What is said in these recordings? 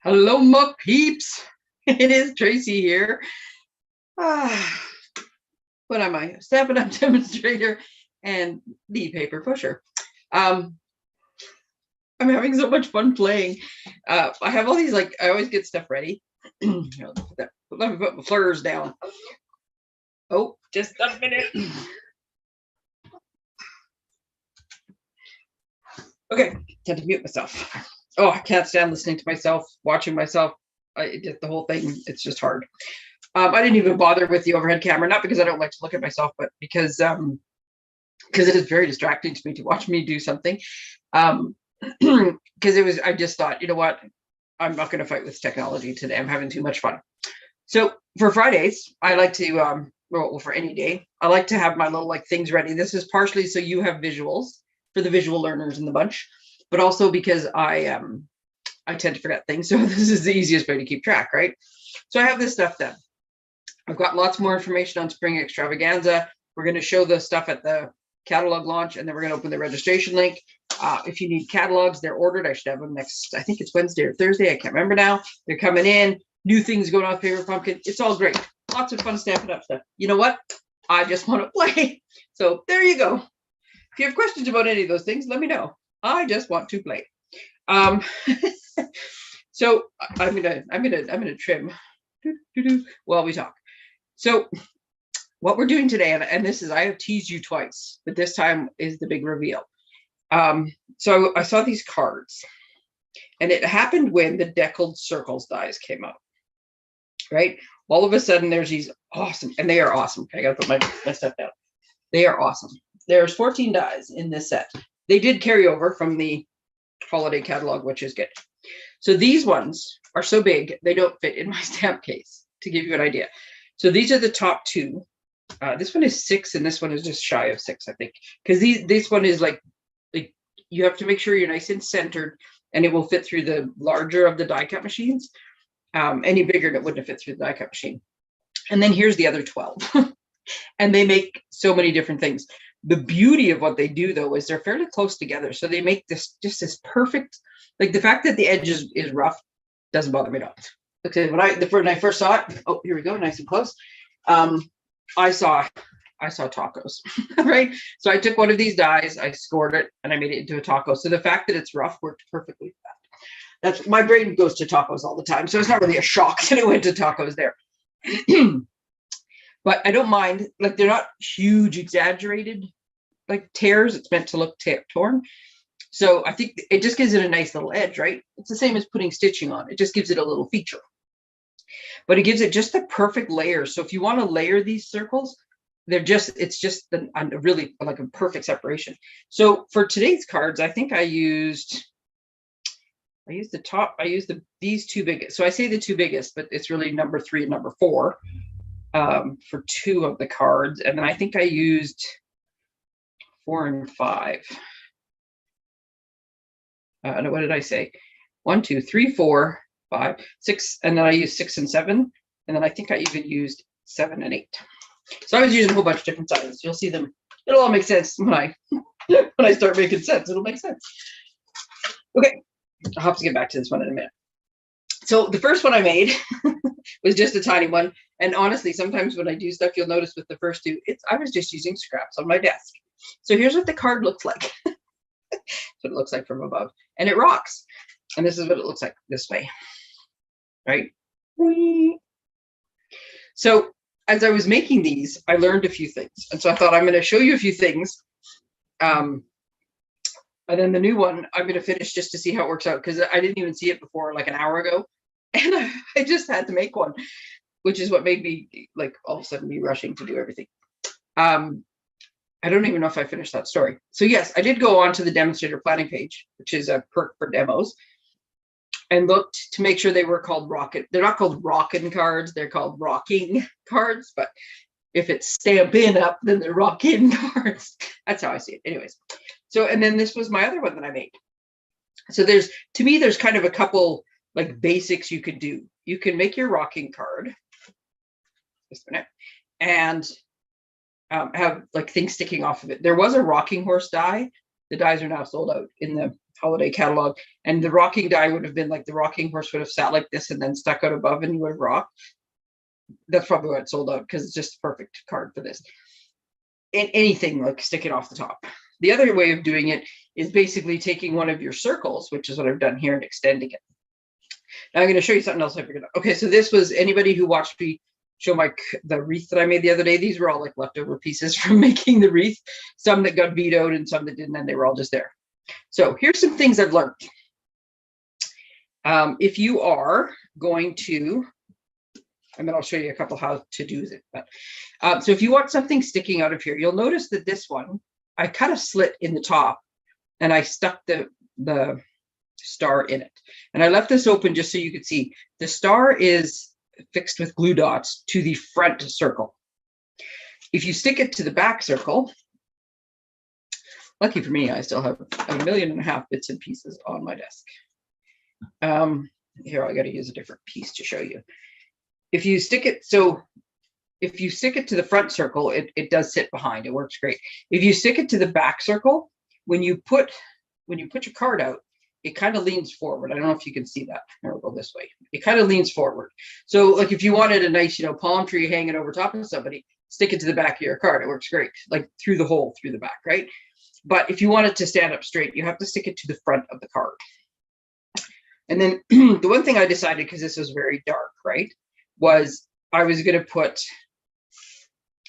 Hello, my peeps. It is Tracey here. What am I? Stampin' Up! Demonstrator and the paper pusher. I'm having so much fun playing. I have all these, I always get stuff ready. Let me put my fleurs down. Oh, just a minute. Okay, time to mute myself. Oh, I can't stand listening to myself, watching myself. I did the whole thing. It's just hard. I didn't even bother with the overhead camera, not because I don't like to look at myself, but because it is very distracting to me to watch me do something. Because I just thought, you know what? I'm not going to fight with technology today. I'm having too much fun. So for Fridays, I like to, well, for any day, I like to have my little things ready. This is partially so you have visuals for the visual learners in the bunch, but also because I tend to forget things. So this is the easiest way to keep track, right? So I have this stuff done. I've got lots more information on Spring Extravaganza. We're going to show the stuff at the catalog launch, and then we're going to open the registration link. If you need catalogs, they're ordered. I should have them next, I think it's Wednesday or Thursday. I can't remember now. They're coming in. New things going on with Paper Pumpkin. It's all great. Lots of fun Stampin' Up! Stuff. You know what? I just want to play. So there you go. If you have questions about any of those things, let me know. I just want to play. So I'm gonna trim while we talk. So what we're doing today, and this is, I have teased you twice, but this time is the big reveal. So I saw these cards, and it happened when the Deckled Circles dies came out, right? All of a sudden there's these awesome, and they are awesome. I gotta put my stuff down. They are awesome. There's 14 dies in this set. They did carry over from the holiday catalog, which is good. So these ones are so big, they don't fit in my stamp case, to give you an idea. So these are the top two. This one is 6, and this one is just shy of 6, I think. Because this one is like you have to make sure you're nice and centered, and it will fit through the larger of the die cut machines. Any bigger, and it wouldn't have fit through the die cut machine. And then here's the other 12. And they make so many different things. The beauty of what they do, though, is they're fairly close together. So they make this just this perfect, the fact that the edge is rough doesn't bother me at all. Okay, when I first saw it, oh, here we go, nice and close. I saw tacos, right? So I took one of these dies, I scored it, and I made it into a taco. So the fact that it's rough worked perfectly for that. That's, my brain goes to tacos all the time, so it's not really a shock that it went to tacos there. But I don't mind, they're not huge, exaggerated, tears. It's meant to look torn. So I think it just gives it a nice little edge, right? It's the same as putting stitching on. It just gives it a little feature. But it gives it just the perfect layer. So if you want to layer these circles, it's just really like a perfect separation. So for today's cards, I think I used these two biggest. So I say the two biggest, but it's really number 3 and number 4. For 2 of the cards, and then I think I used 4 and 5. What did I say? 1, 2, 3, 4, 5, 6, and then I used 6 and 7, and then I think I even used 7 and 8. So I was using a whole bunch of different sizes. You'll see them. It'll all make sense when I start making sense. It'll make sense. Okay, I'll have to get back to this one in a minute. So the first one I made was just a tiny one. And honestly, sometimes when I do stuff, you'll notice with the first 2, I was just using scraps on my desk. So here's what the card looks like. That's what it looks like from above. And it rocks. And this is what it looks like this way. Right? So as I was making these, I learned a few things. And so I thought I'm going to show you a few things. And then the new one, I'm going to finish just to see how it works out, because I didn't even see it before an hour ago. And I just had to make one, which is what made me all of a sudden be rushing to do everything. I don't even know if I finished that story. So yes, I did go on to the Demonstrator planning page, which is a perk for demos, and looked to make sure they were called Rocket. They're not called Rockin' cards. They're called Rocking cards. But if it's Stampin' Up, then they're Rockin' cards. That's how I see it. Anyways. So, and then this was my other one that I made. So to me, there's kind of a couple basics you could do. You can make your rocking card, just a minute, and have things sticking off of it. There was a rocking horse die. The dies are now sold out in the holiday catalog. And the rocking die would have been like the rocking horse would have sat like this and then stuck out above and you would have rocked. That's probably why it sold out, because it's just a perfect card for this. And anything like stick it off the top. The other way of doing it is basically taking one of your circles, which is what I've done here, and extending it. Now I'm going to show you something else I figured out. Okay, so this was, anybody who watched me show the wreath that I made the other day, these were all like leftover pieces from making the wreath. Some that got vetoed and some that didn't, and they were all just there. So here's some things I've learned. If you are going to, and then I'll show you a couple how to do it. But so if you want something sticking out of here, you'll notice that this one, I cut a slit in the top and I stuck the star in it. And I left this open just so you could see. The star is fixed with glue dots to the front circle. If you stick it to the back circle, lucky for me, I still have 1.5 million bits and pieces on my desk. Here, I got to use a different piece to show you. If you stick it, so if you stick it to the front circle, it does sit behind. It works great. If you stick it to the back circle, when you put your card out, it kind of leans forward. I don't know if you can see that. Here, we'll go this way. It kind of leans forward. So like if you wanted a nice, palm tree hanging over top of somebody, stick it to the back of your card. It works great, like through the hole, through the back, right? But if you want it to stand up straight, you have to stick it to the front of the card. And then the one thing I decided, because this was very dark, right, was I was going to put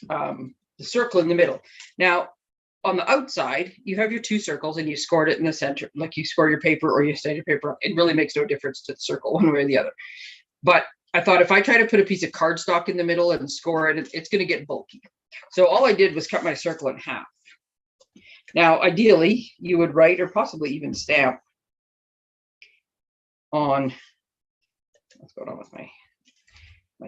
the circle in the middle. Now, on the outside, you have your two circles and you scored it in the center, like you score your paper or you stand your paper up. It really makes no difference to the circle one way or the other. But I thought if I try to put a piece of cardstock in the middle and score it, it's going to get bulky. So all I did was cut my circle in half. Now, ideally, you would write or possibly even stamp on, what's going on with my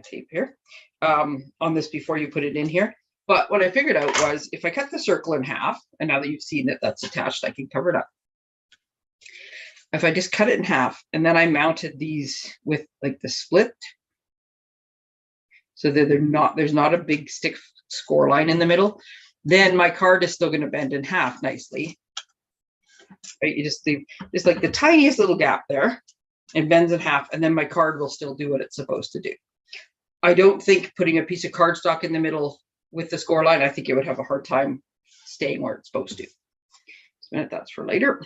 tape here, on this before you put it in here. But what I figured out was if I cut the circle in half, and now that you've seen that that's attached, I can cover it up. If I just cut it in half and then I mounted these with like the split, so that there's not a big stick score line in the middle, then my card is still going to bend in half nicely. Right? You just leave just like the tiniest little gap there, it bends in half, and then my card will still do what it's supposed to do. I don't think putting a piece of cardstock in the middle with the score line, I think it would have a hard time staying where it's supposed to. That's for later.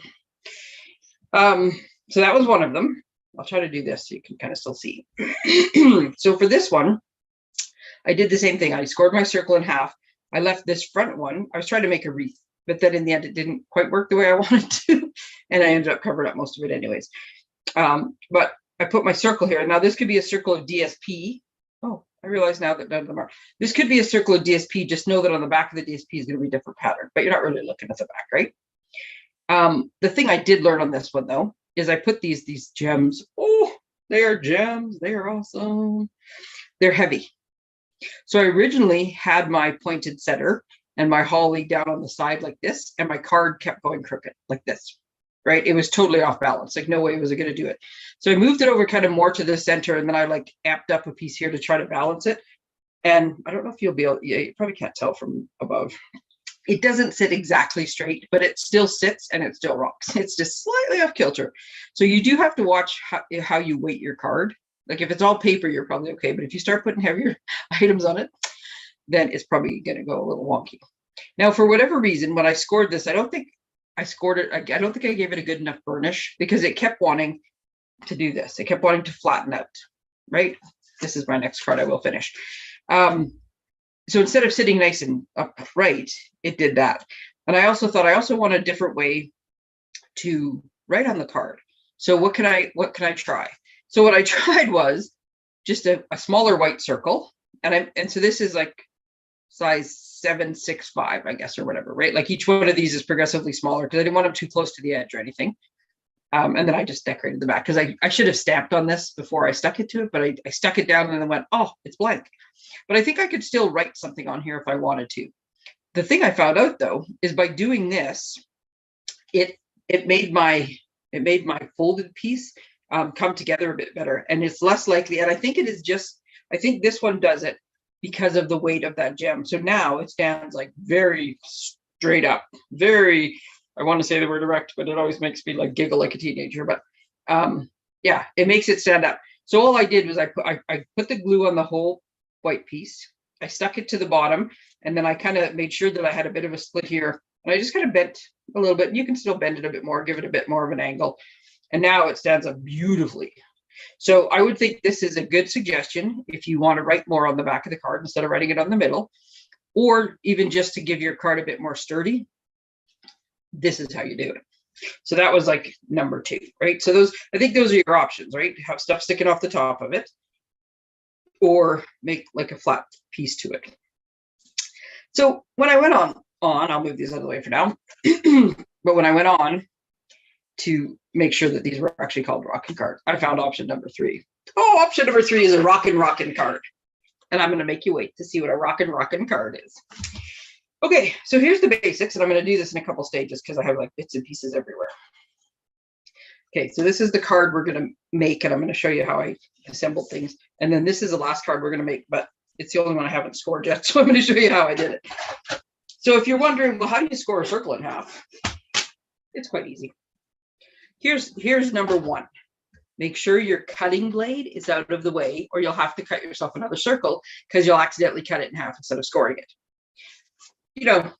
So that was one of them. I'll try to do this so you can kind of still see. So for this one, I did the same thing. I scored my circle in half. I left this front one. I was trying to make a wreath, but then in the end, it didn't quite work the way I wanted to. And I ended up covering up most of it anyways. But I put my circle here. Now this could be a circle of DSP. Oh, I realize now that none of them are. This could be a circle of DSP. Just know that on the back of the DSP is going to be a different pattern, but you're not really looking at the back, right? The thing I did learn on this one, though, is I put these gems. Oh, they are gems. They are awesome. They're heavy. So I originally had my pointed center and my holly down on the side like this, and my card kept going crooked like this, right? It was totally off balance. Like no way was I going to do it. So I moved it over kind of more to the center, and then I like amped up a piece here to try to balance it. And I don't know if you'll be able, you probably can't tell from above. It doesn't sit exactly straight, but it still sits and it still rocks. It's just slightly off kilter. So you do have to watch how you weight your card. Like if it's all paper, you're probably okay. But if you start putting heavier items on it, then it's probably going to go a little wonky. Now, for whatever reason, when I scored this, I don't think I scored it. I don't think I gave it a good enough burnish because it kept wanting to do this. It kept wanting to flatten out, right? This is my next card I will finish. So instead of sitting nice and upright, it did that. And I also thought I also want a different way to write on the card. So what can I try? So what I tried was just a smaller white circle. And so this is like size 765, I guess, or whatever, right? Like each one of these is progressively smaller because I didn't want them too close to the edge or anything. And then I just decorated the back because I should have stamped on this before I stuck it to it, but I stuck it down and then went, oh, it's blank. But I think I could still write something on here if I wanted to. The thing I found out though is by doing this, it made my folded piece come together a bit better, and it's less likely. And I think I think this one does it because of the weight of that gem. So now it stands like very straight up, very I want to say the word erect, but it always makes me like giggle like a teenager. But yeah, it makes it stand up. So all I did was I put the glue on the whole white piece. I stuck it to the bottom, and then I kind of made sure that I had a bit of a split here. And I just kind of bent a little bit. You can still bend it a bit more, give it a bit more of an angle. And now it stands up beautifully. So I would think this is a good suggestion if you want to write more on the back of the card instead of writing it on the middle, or even just to give your card a bit more sturdy. This is how you do it. So that was like number 2, right? So those, I think those are your options, right? Have stuff sticking off the top of it, or make like a flat piece to it. So when I went on, I'll move these out of the way for now. But when I went on to make sure that these were actually called rocking cards, I found option number 3. Oh, option number 3 is a rockin' card. And I'm going to make you wait to see what a rockin' card is. Okay, so here's the basics, and I'm going to do this in a couple stages because I have like bits and pieces everywhere. Okay, so this is the card we're going to make, and I'm going to show you how I assembled things. And then this is the last card we're going to make, but it's the only one I haven't scored yet, so I'm going to show you how I did it. So if you're wondering, well, how do you score a circle in half? It's quite easy. Here's number 1. Make sure your cutting blade is out of the way, or you'll have to cut yourself another circle because you'll accidentally cut it in half instead of scoring it. You know,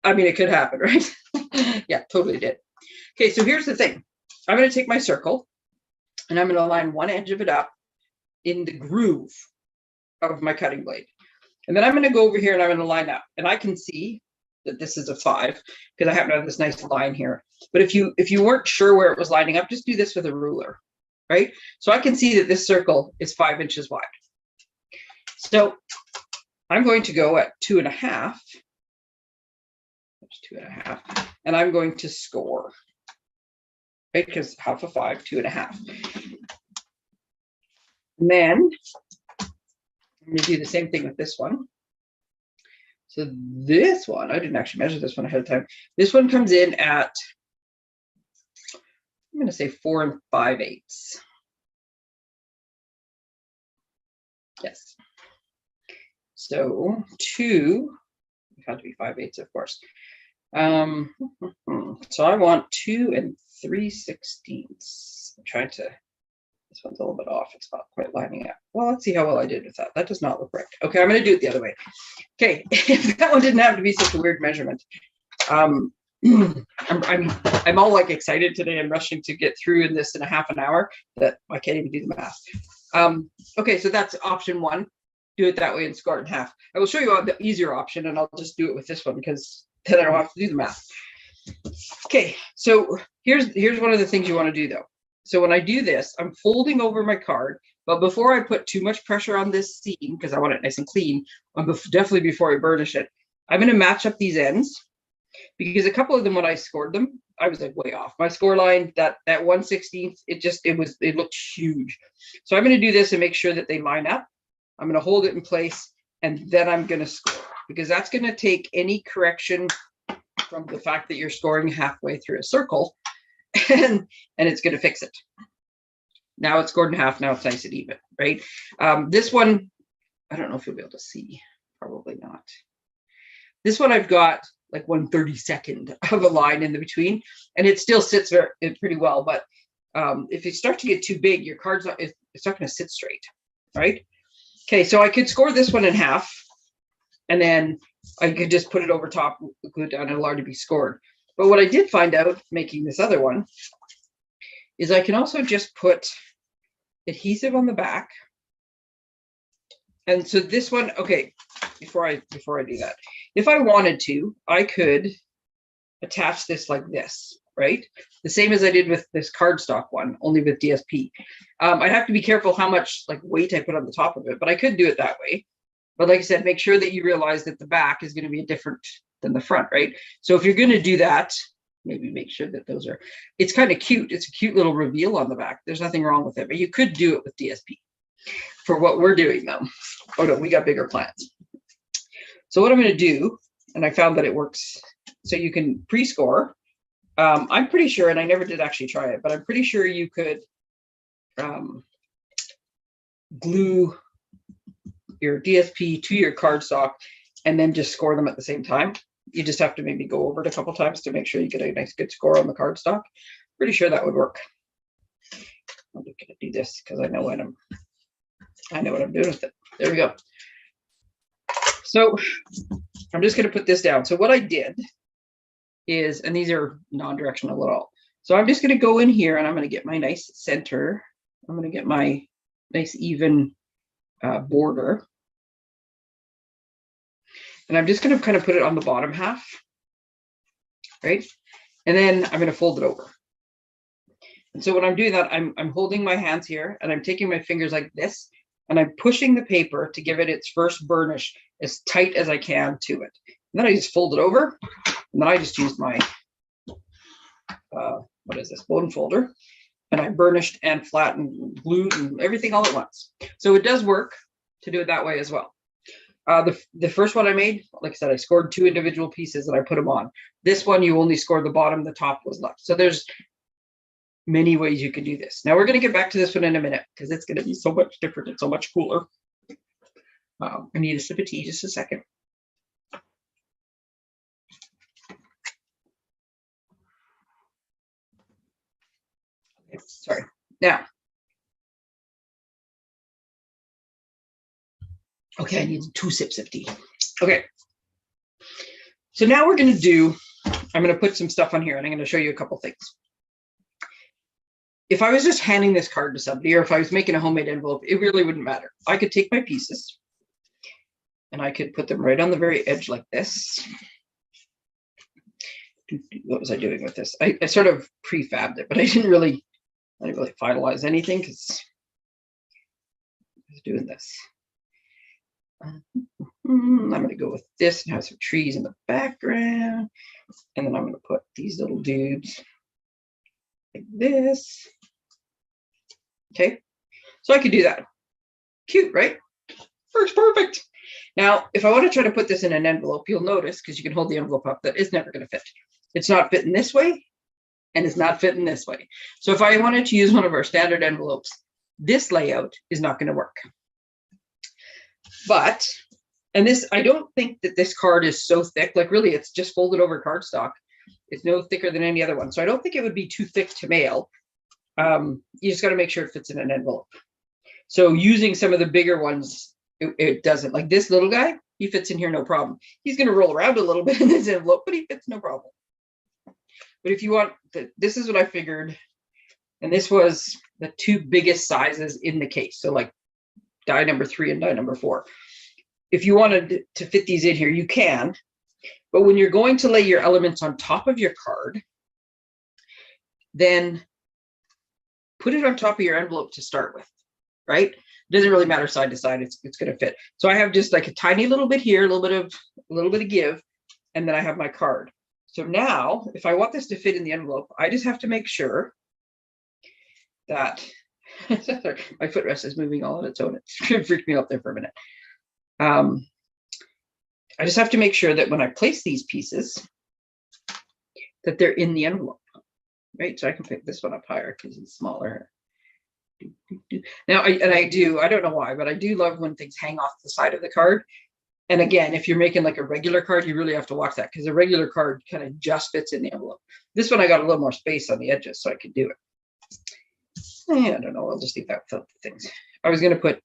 I mean, it could happen, right? Yeah, totally did. Okay, so here's the thing. I'm going to take my circle and I'm going to line one edge of it up in the groove of my cutting blade. And then I'm going to go over here and I'm going to line up. And I can see that this is a 5 because I happen to have this nice line here. But if you weren't sure where it was lining up, just do this with a ruler, right? So I can see that this circle is 5 inches wide. So I'm going to go at 2.5. 2.5, and I'm going to score, right? Because half of 5, 2.5. And then I'm going to do the same thing with this one. So this one, I didn't actually measure this one ahead of time. This one comes in at, I'm going to say 4 5/8. Yes. So 2, it had to be 5/8, of course. So I want 2 3/16. I'm trying to, this one's a little bit off. It's not quite lining up. Well, let's see how well I did with that. That does not look right. Okay, I'm going to do it the other way. Okay, if that one didn't have to be such a weird measurement. I'm all like excited today. I'm rushing to get through in this in a half an hour that I can't even do the math. Okay, so that's option 1. Do it that way and score it in half. I will show you the easier option, and I'll just do it with this one because then I don't have to do the math. Okay, so here's one of the things you want to do though. So when I do this, I'm folding over my card, but before I put too much pressure on this seam, because I want it nice and clean, definitely before I burnish it, I'm going to match up these ends, because a couple of them, when I scored them, I was like way off. My score line, that 1/16, it looked huge. So I'm going to do this and make sure that they line up. I'm going to hold it in place, and then I'm going to score, because that's going to take any correction from the fact that you're scoring halfway through a circle, and it's going to fix it. Now it's scored in half. Now it's nice and even, right? This one, I don't know if you'll be able to see. Probably not. This one I've got like 1/32 of a line in the between, and it still sits pretty well. But if you start to get too big, your card's not, it's not going to sit straight, right? Okay, so I could score this one in half, and then I could just put it over top, glue it down, and it'll already be scored. But what I did find out making this other one is I can also just put adhesive on the back. And so this one, okay, before I do that, if I wanted to, I could attach this like this, right? The same as I did with this cardstock one, only with DSP. I'd have to be careful how much like weight I put on the top of it, but I could do it that way. But like I said, make sure that you realize that the back is going to be different than the front, right? So if you're going to do that, maybe make sure that those are, it's kind of cute. It's a cute little reveal on the back. There's nothing wrong with it, but you could do it with DSP. For what we're doing though, oh no, we got bigger plans. So what I'm going to do, and I found that it works, so you can pre-score. I'm pretty sure, and I never did actually try it, but I'm pretty sure you could glue your DSP to your cardstock and then just score them at the same time. You just have to maybe go over it a couple times to make sure you get a nice good score on the cardstock. Pretty sure that would work. I'm just gonna do this because I know what I'm doing with it. There we go. So I'm just gonna put this down. So what I did is, and these are non-directional at all. So I'm just gonna go in here and I'm gonna get my nice center. I'm gonna get my nice even border. And I'm just gonna kind of put it on the bottom half, right? And then I'm gonna fold it over. And so when I'm doing that, I'm holding my hands here and I'm taking my fingers like this and I'm pushing the paper to give it its first burnish as tight as I can to it. And then I just fold it over and then I just used my, what is this, bone folder, and I burnished and flattened and glued and everything all at once. So it does work to do it that way as well. The first one I made, like I said, I scored 2 individual pieces and I put them on. This one, you only scored the bottom, the top was left. So there's many ways you can do this. Now we're going to get back to this one in a minute because it's going to be so much different and so much cooler. I need a sip of tea, just a second. Okay, sorry. Now, okay, I need 2 sips of tea. Okay. So now we're going to do, I'm going to put some stuff on here and I'm going to show you a couple things. If I was just handing this card to somebody or if I was making a homemade envelope, it really wouldn't matter. I could take my pieces and I could put them right on the very edge like this. What was I doing with this? I sort of prefabbed it, but I didn't really finalize anything because I was doing this. I'm going to go with this and have some trees in the background. And then I'm going to put these little dudes like this. Okay, so I could do that. Cute, right? Works perfect. Now, if I want to try to put this in an envelope, you'll notice, because you can hold the envelope up, that it's never going to fit. It's not fitting this way, and it's not fitting this way. So if I wanted to use one of our standard envelopes, this layout is not going to work. But, and this, I don't think that this card is so thick, like really it's just folded over cardstock. It's no thicker than any other one. So I don't think it would be too thick to mail. You just got to make sure it fits in an envelope. So using some of the bigger ones, it doesn't. Like this little guy, he fits in here no problem. He's going to roll around a little bit in this envelope, but he fits no problem. But if you want, this is what I figured. And this was the 2 biggest sizes in the case. So like die number 3 and die number 4. If you wanted to fit these in here, you can. But when you're going to lay your elements on top of your card, then put it on top of your envelope to start with, right? It doesn't really matter side to side, it's going to fit. So I have just like a tiny little bit here, a little bit of give, and then I have my card. So now, if I want this to fit in the envelope, I just have to make sure that my footrest is moving all on its own. It freaked me out there for a minute. I just have to make sure that when I place these pieces, that they're in the envelope, right? So I can pick this one up higher because it's smaller. Now, I don't know why, but I do love when things hang off the side of the card. And again, if you're making like a regular card, you really have to watch that because a regular card kind of just fits in the envelope. This one, I got a little more space on the edges so I could do it. I don't know. I'll just leave that without the things. I was going to put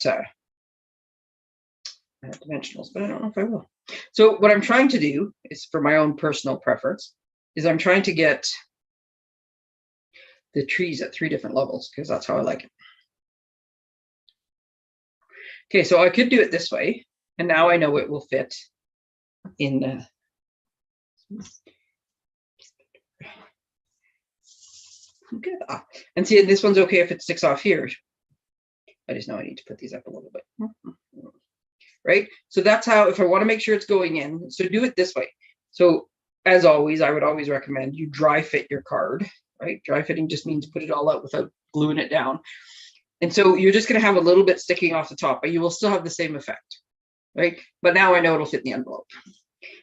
dimensionals, but I don't know if I will. So what I'm trying to do is, for my own personal preference, is I'm trying to get the trees at 3 different levels because that's how I like it. Okay, so I could do it this way, and now I know it will fit in the. Okay. And see, this one's okay if it sticks off here. I just know I need to put these up a little bit. Right? So that's how, if I want to make sure it's going in, so do it this way. So as always, I would always recommend you dry fit your card, right? Dry fitting just means put it all out without gluing it down. And so you're just going to have a little bit sticking off the top, but you will still have the same effect, right? But now I know it'll fit in the envelope.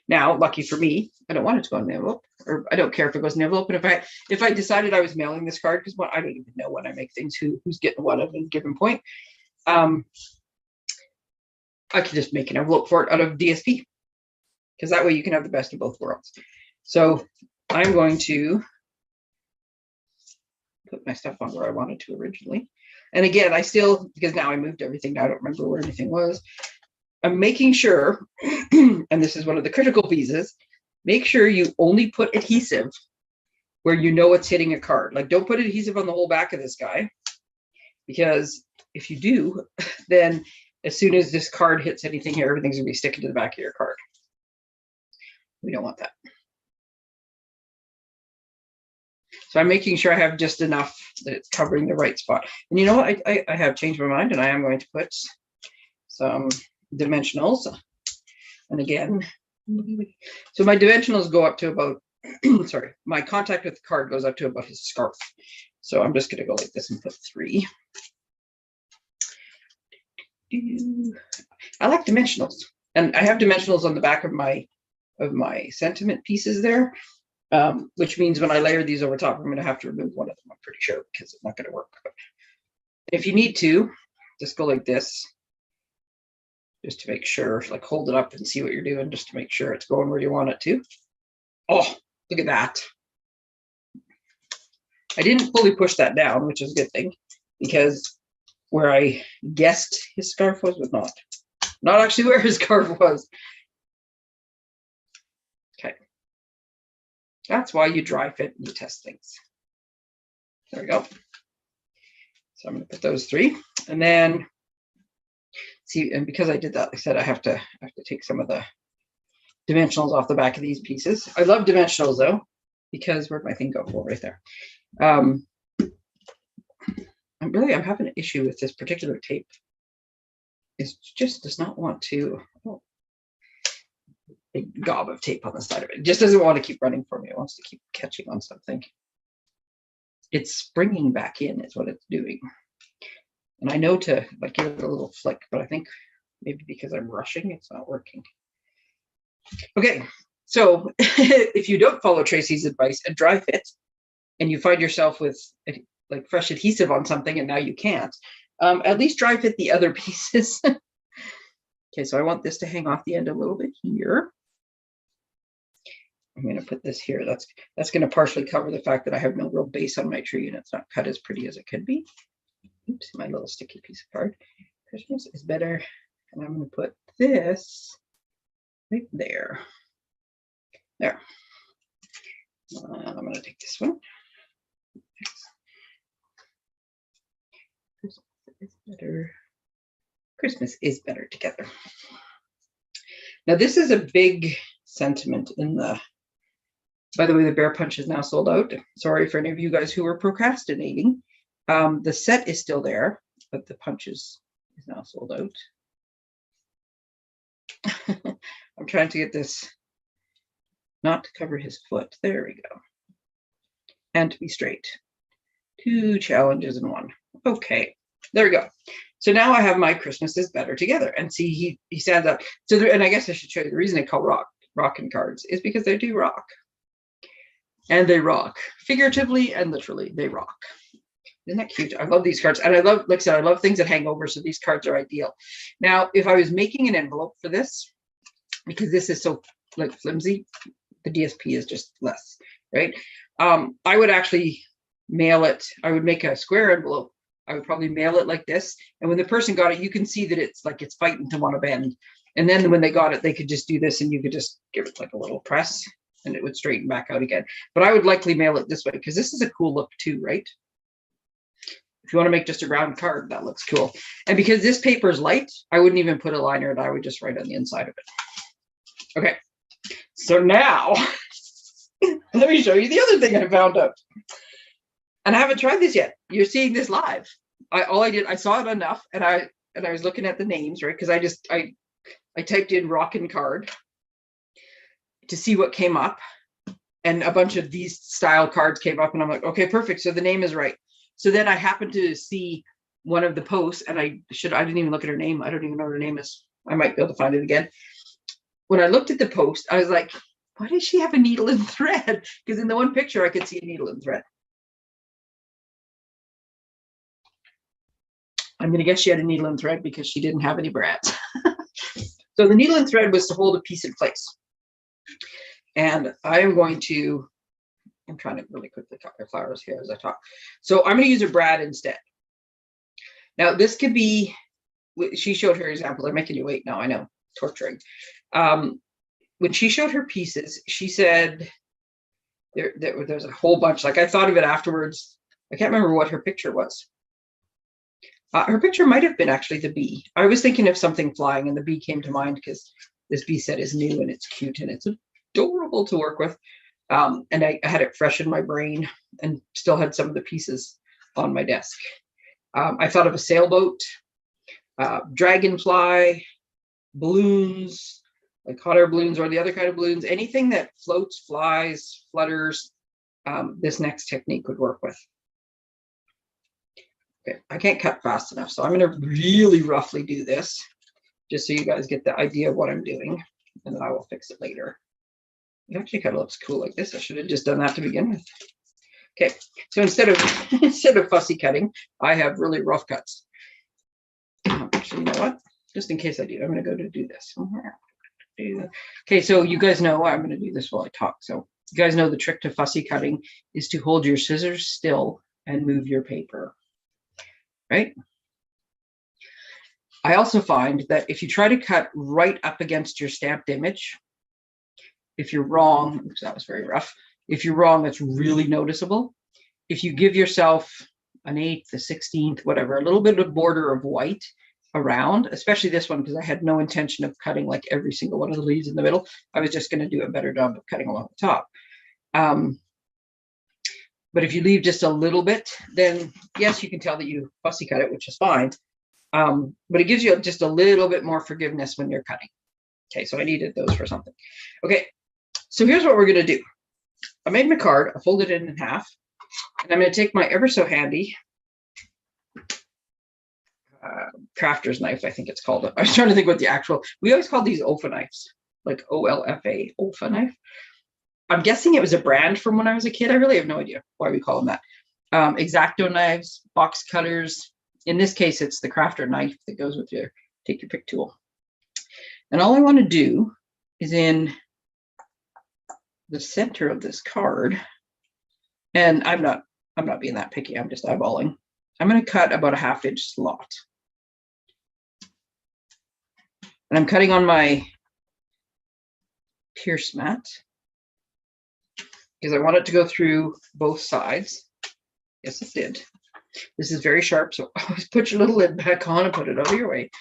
Now, lucky for me, I don't want it to go in the envelope, or I don't care if it goes in the envelope. And if I decided I was mailing this card, because I don't even know when I make things, who's getting what at a given point, I could just make an envelope for it out of DSP. because that way you can have the best of both worlds. So I'm going to put my stuff on where I wanted to originally. And again, I still, because now I moved everything, I don't remember where anything was. I'm making sure, and this is one of the critical pieces, make sure you only put adhesive where you know it's hitting a card. Like, don't put adhesive on the whole back of this guy, because if you do, then as soon as this card hits anything here, everything's gonna be sticking to the back of your card. We don't want that. So I'm making sure I have just enough that it's covering the right spot. And you know what? I have changed my mind, and I am going to put some dimensionals. And again, so my dimensionals go up to about, sorry, my contact with the card goes up to about his scarf. So I'm just going to go like this and put 3. I like dimensionals, and I have dimensionals on the back of my sentiment pieces there, which means when I layer these over top, I'm going to have to remove one of them, I'm pretty sure, because it's not going to work. But if you need to, just go like this, just to make sure, like hold it up and see what you're doing, just to make sure it's going where you want it to. Oh, look at that. I didn't fully push that down, which is a good thing, because where I guessed his scarf was not actually where his scarf was. Okay. That's why you dry fit and you test things. There we go. So I'm going to put those 3, and then see, and because I did that, I said I have to take some of the dimensionals off the back of these pieces. I love dimensionals though, because where'd my thing go? Oh, right there. I'm having an issue with this particular tape. It just does not want to. Oh, big gob of tape on the side of it. It just doesn't want to keep running for me. It wants to keep catching on something. It's springing back in is what it's doing. And I know to like give it a little flick, but I think maybe because I'm rushing, it's not working. Okay, so if you don't follow Tracey's advice and dry fit, and you find yourself with like fresh adhesive on something and now you can't, at least dry fit the other pieces. Okay, so I want this to hang off the end a little bit here. I'm going to put this here. That's going to partially cover the fact that I have no real base on my tree and it's not cut as pretty as it could be. Oops, my little sticky piece of card. Christmas is better. And I'm going to put this right there. There. I'm going to take this one. Christmas is better. Christmas is better together. Now this is a big sentiment in the, by the way, the bear punch is now sold out. Sorry for any of you guys who were procrastinating. The set is still there, but the punch is now sold out. I'm trying to get this not to cover his foot. There we go. And to be straight. 2 challenges in 1. Okay, there we go. So now I have my Christmas is better together. And see, he stands up. So there, and I guess I should show you the reason they call rockin' cards is because they do rock. And they rock. Figuratively and literally, they rock. Isn't that cute? I love these cards. And I love, like I said, I love things that hang over. So these cards are ideal. Now, if I was making an envelope for this, because this is so like flimsy, the DSP is just less, right? I would actually mail it. I would make a square envelope. I would probably mail it like this. And when the person got it, you can see that it's like it's fighting to want to bend. And then when they got it, they could just do this and you could just give it like a little press and it would straighten back out again. But I would likely mail it this way because this is a cool look too, right? If you want to make just a round card, that looks cool. And because this paper is light, I wouldn't even put a liner in it. I would just write on the inside of it. Okay, so now let me show you the other thing I found out. And I haven't tried this yet. You're seeing this live. I saw it enough, and I was looking at the names, right? Because I typed in rockin' card to see what came up, and a bunch of these style cards came up, and I'm like, okay, perfect. So the name is right. So then I happened to see one of the posts, and I didn't even look at her name. I don't even know what her name is. I might be able to find it again. When I looked at the post, I was like, why does she have a needle and thread? Because in the one picture, I could see a needle and thread. I'm going to guess she had a needle and thread because she didn't have any brads. So the needle and thread was to hold a piece in place. And I am going to, I'm trying to really quickly cut my flowers here as I talk. So I'm going to use a brad instead. Now this could be, she showed her example. They're making you wait now. I know, torturing. When she showed her pieces, she said there's a whole bunch. Like I thought of it afterwards. I can't remember what her picture was. Her picture might have been actually the bee. I was thinking of something flying and the bee came to mind because this bee set is new and it's cute and it's adorable to work with. And I had it fresh in my brain and still had some of the pieces on my desk. I thought of a sailboat, dragonfly, balloons, like hot air balloons or the other kind of balloons, anything that floats, flies, flutters, this next technique would work with. Okay, I can't cut fast enough, so I'm going to really roughly do this, just so you guys get the idea of what I'm doing, and then I will fix it later. It actually kind of looks cool like this. I should have just done that to begin with. Okay, so instead of fussy cutting, I have really rough cuts. Actually, you know what? Just in case I do, I'm going to go to do this. Okay, so you guys know I'm going to do this while I talk. So you guys know the trick to fussy cutting is to hold your scissors still and move your paper. Right? I also find that if you try to cut right up against your stamped image, if you're wrong, oops, that was very rough. If you're wrong, it's really noticeable. If you give yourself an 1/8, a 16th, whatever, a little bit of border of white around, especially this one, because I had no intention of cutting like every single one of the leaves in the middle. I was just going to do a better job of cutting along the top. But if you leave just a little bit, then yes, you can tell that you fussy cut it, which is fine. But it gives you just a little bit more forgiveness when you're cutting. Okay, so I needed those for something. Okay, so here's what we're going to do. I made my card, I folded it in half, and I'm going to take my ever so handy crafter's knife, I think it's called. I was trying to think what the actual, we always call these Olfa knives, like OLFA, Olfa knife. I'm guessing it was a brand from when I was a kid. I really have no idea why we call them that. X-Acto knives, box cutters. In this case, it's the crafter knife that goes with your take your pick tool. And all I want to do is in the center of this card, and I'm not being that picky, I'm just eyeballing. I'm going to cut about a 1/2 inch slot. And I'm cutting on my pierce mat because I want it to go through both sides. Yes, it did. This is very sharp, so always put your little lid back on and put it over your way.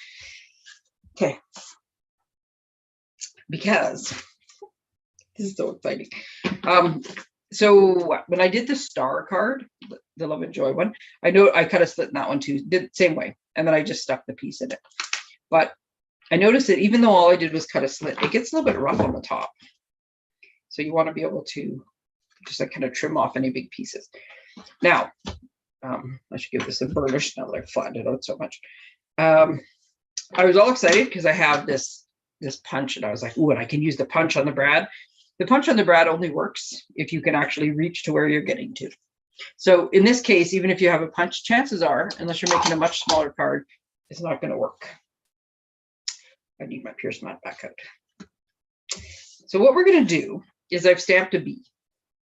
Okay. Because this is so exciting. So when I did the star card, the Love and Joy one, I know I cut a slit in that one too, did the same way. And then I just stuck the piece in it. But I noticed that even though all I did was cut a slit, it gets a little bit rough on the top. So you want to be able to just like kind of trim off any big pieces. Now, I should give this a burnish now that I've flattened it out so much. I was all excited because I have this punch, and I was like, ooh, and I can use the punch on the brad. The punch on the brad only works if you can actually reach to where you're getting to. So in this case, even if you have a punch, chances are, unless you're making a much smaller card, it's not going to work. I need my pierce mat back out. So what we're going to do is I've stamped a bee,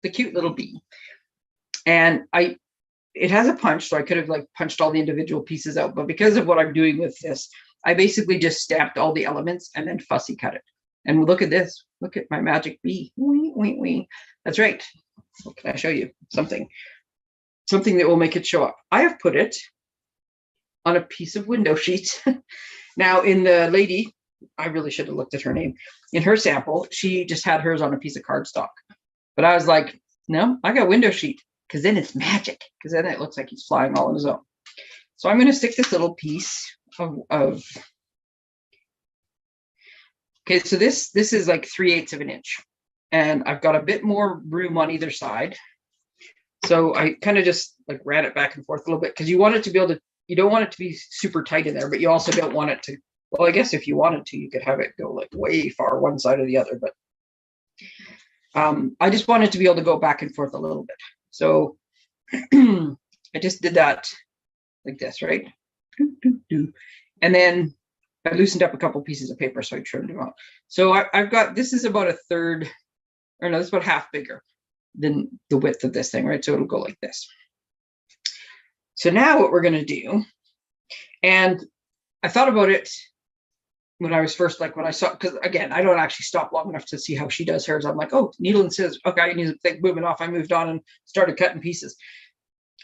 the cute little bee. And it has a punch, so I could have like punched all the individual pieces out. But because of what I'm doing with this, I basically just stamped all the elements and then fussy cut it. And look at this. Look at my magic bee. Wee, wee, wee. That's right. What can I show you? Something that will make it show up. I have put it on a piece of window sheet. Now, in the lady, I really should have looked at her name. In her sample, she just had hers on a piece of cardstock. But I was like, no, I got window sheet, because then it's magic, because then it looks like he's flying all on his own. So I'm going to stick this little piece of okay, so this is like 3/8 of an inch, and I've got a bit more room on either side. So I kind of just like ran it back and forth a little bit, because you want it to be able to, you don't want it to be super tight in there, but you also don't want it to, well, I guess if you wanted to, you could have it go like way far one side or the other, but I just wanted to be able to go back and forth a little bit. So I just did that like this, right? And then I loosened up a couple pieces of paper, so I trimmed them out. So I've got, this is about a third, or no, it's about half bigger than the width of this thing, right? So it'll go like this. So now what we're going to do, and I thought about it when I was first, like when I saw, because again, I don't actually stop long enough to see how she does hers. I'm like, oh, needle and scissors. Okay, I need to think, moving off. I moved on and started cutting pieces.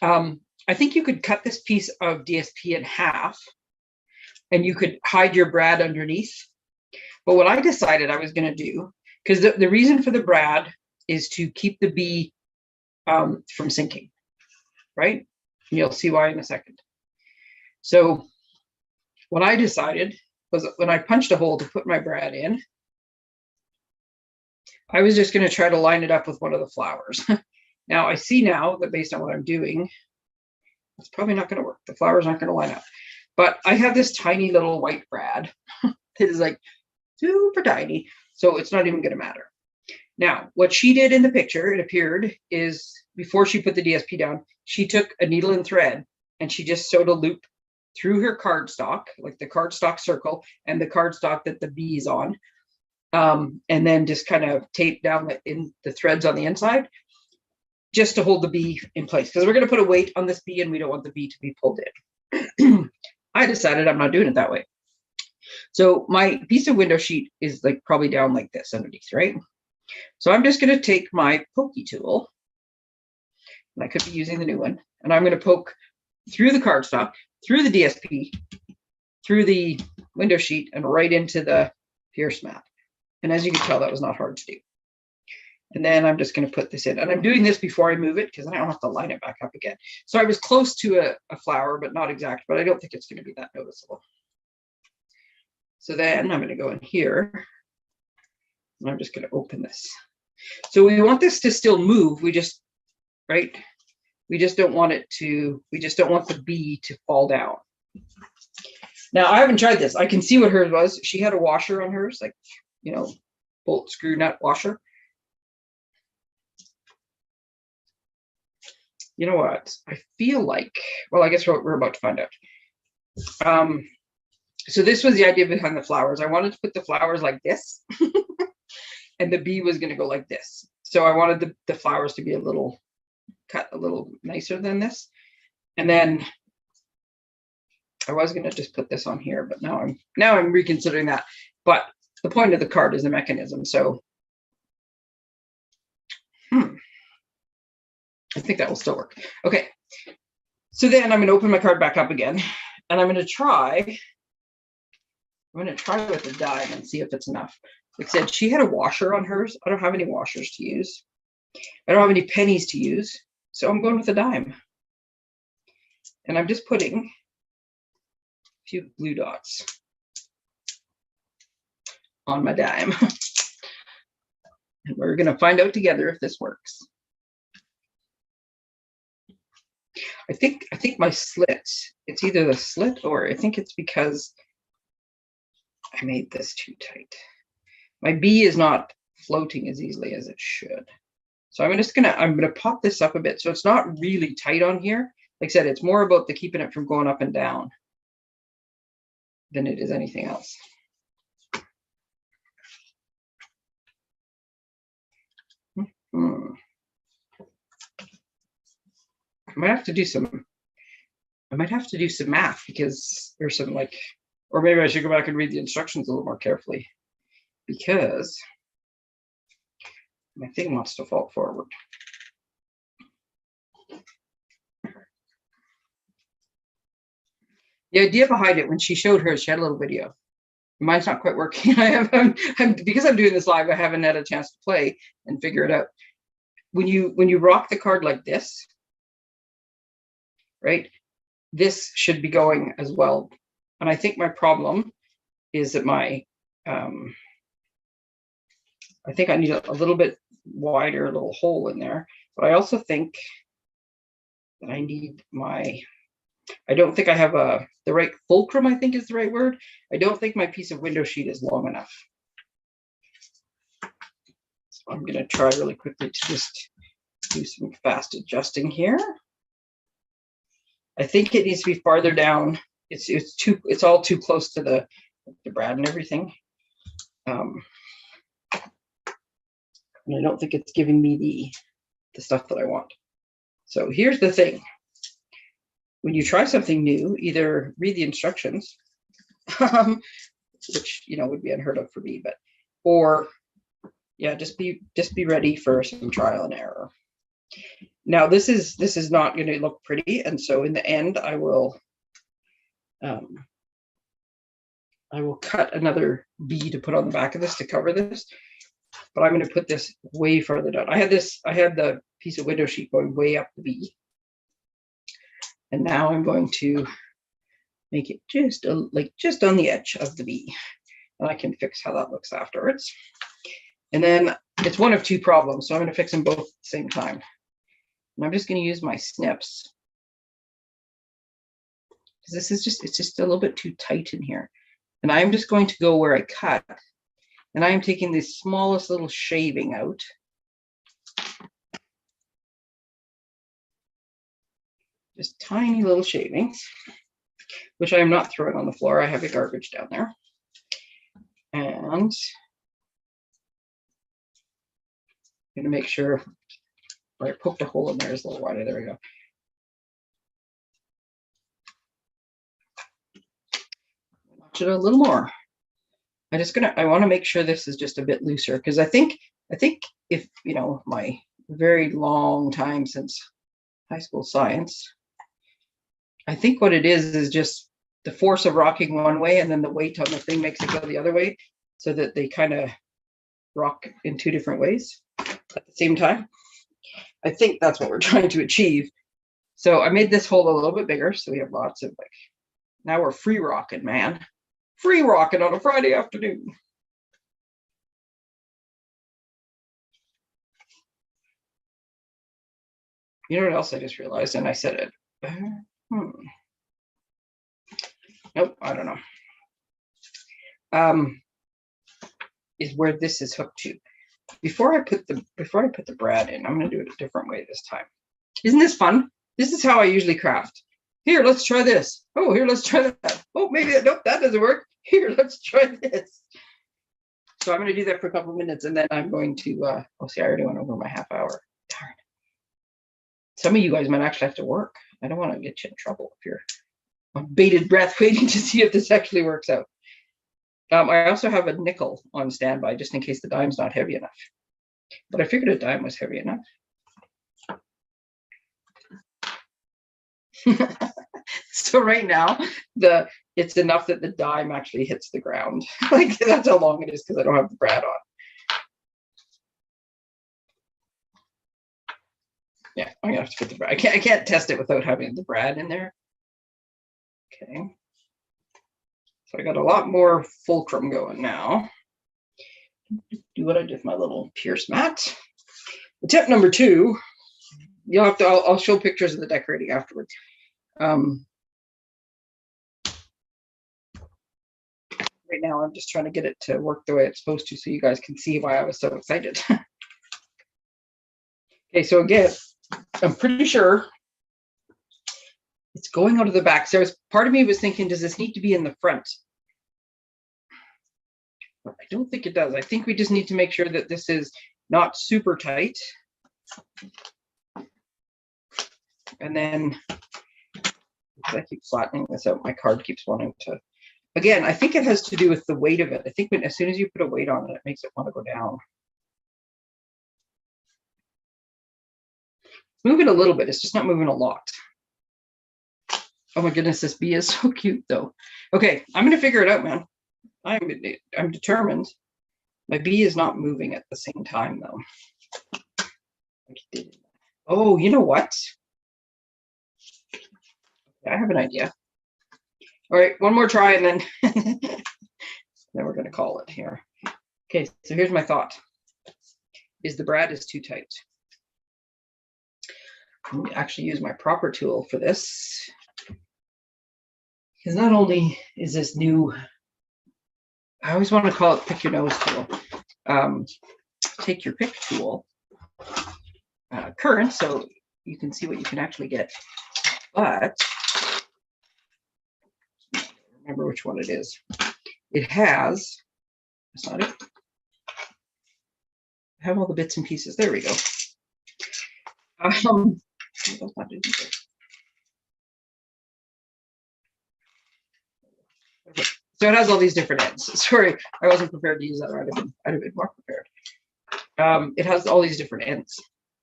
I think you could cut this piece of DSP in half and you could hide your brad underneath. But what I decided I was going to do, because the reason for the brad is to keep the bee from sinking, right? And you'll see why in a second. So what I decided was when I punched a hole to put my brad in, I was just going to try to line it up with one of the flowers. Now I see now that based on what I'm doing, it's probably not going to work. The flowers aren't going to line up. But I have this tiny little white brad that is like super tiny, so it's not even going to matter. Now, what she did in the picture, it appeared, is before she put the DSP down, she took a needle and thread and she just sewed a loop through her cardstock, like the cardstock circle and the cardstock that the bee is on, and then just kind of taped down the threads on the inside, just to hold the bee in place. Because we're going to put a weight on this bee and we don't want the bee to be pulled in. I decided I'm not doing it that way. So my piece of window sheet is like probably down like this underneath, right? So I'm just going to take my pokey tool, and I could be using the new one, and I'm going to poke through the cardstock, through the DSP, through the window sheet, and right into the pierce mat. And as you can tell, that was not hard to do. And then I'm just going to put this in. And I'm doing this before I move it because I don't have to line it back up again. So I was close to a flower, but not exact, but I don't think it's going to be that noticeable. So then I'm going to go in here and I'm just going to open this. So we want this to still move. We just, right? We just don't want it to, we just don't want the bee to fall down. Now I haven't tried this. I can see what hers was. She had a washer on hers, like, you know, bolt screw nut washer. You know what? I feel like, well, I guess we're about to find out. So this was the idea behind the flowers. I wanted to put the flowers like this, and the bee was going to go like this. So I wanted the flowers to be cut a little nicer than this. And then I was going to just put this on here, but now I'm reconsidering that. But the point of the card is the mechanism. So I think that will still work. Okay. So then I'm going to open my card back up again, and I'm going to try with the dime and see if it's enough. Like I said, she had a washer on hers. I don't have any washers to use. I don't have any pennies to use. So I'm going with a dime. And I'm just putting a few glue dots on my dime. And we're going to find out together if this works. I think my slit, it's either the slit or I think it's because I made this too tight. My bee is not floating as easily as it should. So I'm gonna pop this up a bit so it's not really tight on here. Like I said, it's more about the keeping it from going up and down than it is anything else. I might have to do some math because there's some like, or maybe I should go back and read the instructions a little more carefully because my thing wants to fall forward. The idea behind it, when she showed hers, she had a little video. Mine's not quite working. Because I'm doing this live, I haven't had a chance to play and figure it out. When you rock the card like this, right? This should be going as well. And I think my problem is that I think I need a little bit wider little hole in there. But I also think that I need I don't think I have the right fulcrum, I think is the right word. I don't think my piece of window sheet is long enough. So I'm going to try really quickly to just do some fast adjusting here. I think it needs to be farther down. It's all too close to the the brad and everything. And I don't think it's giving me the stuff that I want. So here's the thing. When you try something new, either read the instructions, which, you know, would be unheard of for me, but, or yeah, just be ready for some trial and error. Now this is not going to look pretty, and so in the end I will cut another bee to put on the back of this to cover this, but I'm going to put this way further down. I had the piece of window sheet going way up the bee, and now I'm going to make it just on the edge of the bee, and I can fix how that looks afterwards. And then it's one of two problems, so I'm going to fix them both at the same time. And I'm just going to use my snips, because this is it's just a little bit too tight in here. And I'm just going to go where I cut, and I am taking the smallest little shaving out. Just tiny little shavings, which I am not throwing on the floor. I have the garbage down there. And I'm going to make sure where I poked a hole in there is a little wider. There we go. Notch it a little more. I want to make sure this is just a bit looser, because I think if, you know, my very long time since high school science, I think what it is just the force of rocking one way, and then the weight on the thing makes it go the other way, so that they kind of rock in two different ways at the same time. I think that's what we're trying to achieve. So I made this hole a little bit bigger, so we have lots of, like, now we're free rocking, man. Free rocking on a Friday afternoon. You know what else I just realized, and I said it. Nope, I don't know. Is where this is hooked to. Before I put the brad in, I'm going to do it a different way this time. Isn't this fun? This is how I usually craft. Here, let's try this. Oh, here, let's try that. Oh, maybe nope, that doesn't work. Here, let's try this. So I'm going to do that for a couple of minutes, and then I'm going to. Oh, see, I already went over my half hour. Darn. Some of you guys might actually have to work. I don't want to get you in trouble if you're on bated breath waiting to see if this actually works out. I also have a nickel on standby just in case the dime's not heavy enough. But I figured a dime was heavy enough. So right now, it's enough that the dime actually hits the ground. Like, that's how long it is, because I don't have the brad on. Yeah, I'm gonna have to put the brad. I can't test it without having the brad in there. Okay. So I got a lot more fulcrum going now. Do what I did with my little pierce mat. Tip number 2, you'll have to, I'll show pictures of the decorating afterwards. Right now, I'm just trying to get it to work the way it's supposed to, so you guys can see why I was so excited. Okay, so again, I'm pretty sure it's going out of the back. So part of me was thinking, does this need to be in the front? But I don't think it does. I think we just need to make sure that this is not super tight. And then I keep flattening this out. My card keeps wanting to. Again, I think it has to do with the weight of it. I think as soon as you put a weight on it, it makes it want to go down. Moving a little bit. It's just not moving a lot. Oh my goodness, this bee is so cute though. Okay, I'm going to figure it out, man. I'm determined. My bee is not moving at the same time though. Oh, you know what? I have an idea. All right, one more try, and then then we're going to call it here. Okay, so here's my thought. Is the brad is too tight. I'm going to actually use my proper tool for this. Because not only is this new, I always want to call it pick your nose tool. Take your pick tool. Current, so you can see what you can actually get. But remember which one it is. it has, that's not it. I have all the bits and pieces. There we go. So it has all these different ends. Sorry, I wasn't prepared to use that. I'd have been more prepared. It has all these different ends.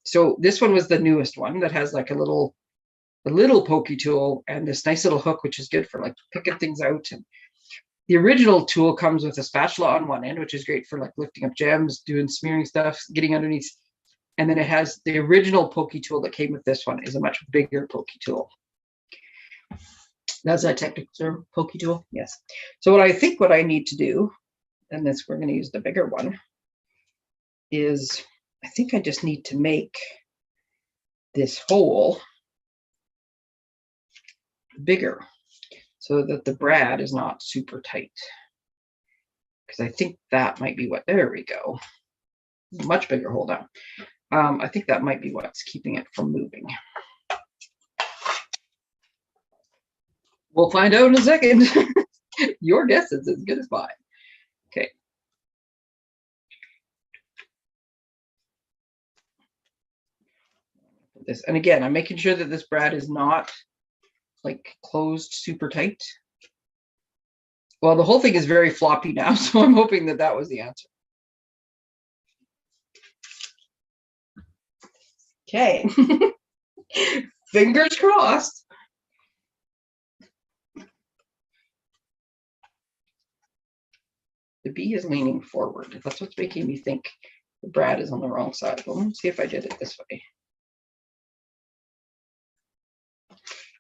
So this one was the newest one that has like a little pokey tool and this nice little hook, which is good for like picking things out. And the original tool comes with a spatula on one end, which is great for like lifting up gems, doing smearing stuff, getting underneath. And then it has the original pokey tool that came with this one is a much bigger pokey tool. That's a technical term, pokey tool. Yes. So what I need to do, and this we're going to use the bigger one, is I think I just need to make this hole bigger so that the brad is not super tight. Because I think that might be what, there we go. Much bigger hole now. I think that might be what's keeping it from moving. We'll find out in a second. Your guess is as good as mine. Okay. This, and again, I'm making sure that this brad is not like closed super tight. Well, the whole thing is very floppy now, so I'm hoping that that was the answer. Okay. Fingers crossed. The bee is leaning forward. That's what's making me think the brad is on the wrong side. Well, let me see if I did it this way.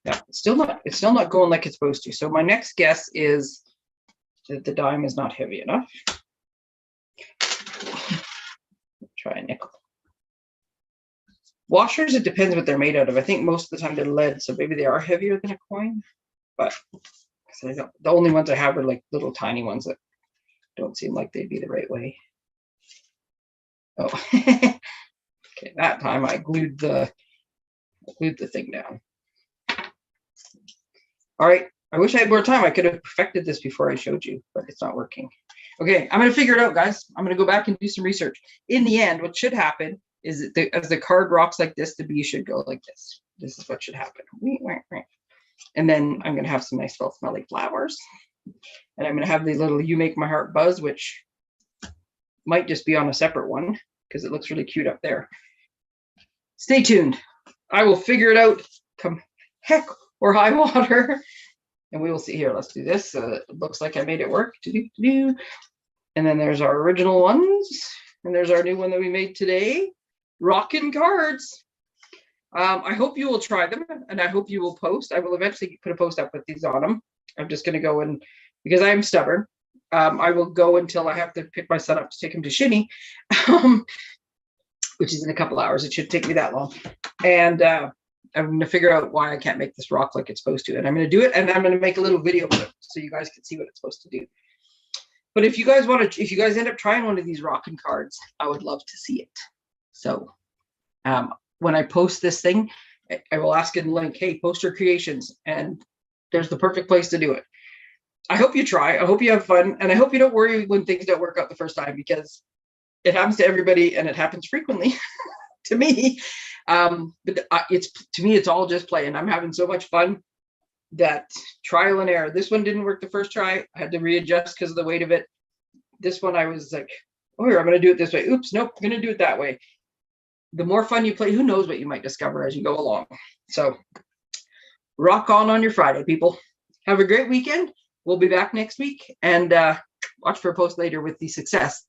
Yeah, it's still not going like it's supposed to. So my next guess is that the dime is not heavy enough. Try a nickel. Washers, it depends what they're made out of. I think most of the time they're lead, so maybe they are heavier than a coin. But the only ones I have are like little tiny ones that don't seem like they'd be the right way. Oh, okay. That time I glued the thing down. All right. I wish I had more time. I could have perfected this before I showed you, but it's not working. Okay, I'm going to figure it out, guys. I'm going to go back and do some research. In the end, what should happen is that as the card rocks like this, the bee should go like this. This is what should happen. And then I'm going to have some nice little smelly flowers. And I'm going to have the little You Make My Heart Buzz, which might just be on a separate one because it looks really cute up there. Stay tuned. I will figure it out come heck or high water. And we will see here. Let's do this. It looks like I made it work. And then there's our original ones. And there's our new one that we made today. Rockin' cards. I hope you will try them. And I hope you will post. I will eventually put a post up with these on them. I'm just going to go and, because I am stubborn, I will go until I have to pick my son up to take him to Shinny, which is in a couple hours. It shouldn't take me that long. And I'm going to figure out why I can't make this rock like it's supposed to. And I'm going to do it, and I'm going to make a little video of it so you guys can see what it's supposed to do. But if you guys want to, if you guys end up trying one of these rockin' cards, I would love to see it. So when I post this thing, I will ask in the link, hey, post your creations. And there's the perfect place to do it. I hope you try. I hope you have fun. And I hope you don't worry when things don't work out the first time, because it happens to everybody and it happens frequently to me. But to me, it's all just play. And I'm having so much fun that trial and error. This one didn't work the first try. I had to readjust because of the weight of it. This one, I was like, oh, here, I'm going to do it this way. Oops, nope, I'm going to do it that way. The more fun you play, who knows what you might discover as you go along. So rock on your Friday, people. Have a great weekend. We'll be back next week, and watch for a post later with the success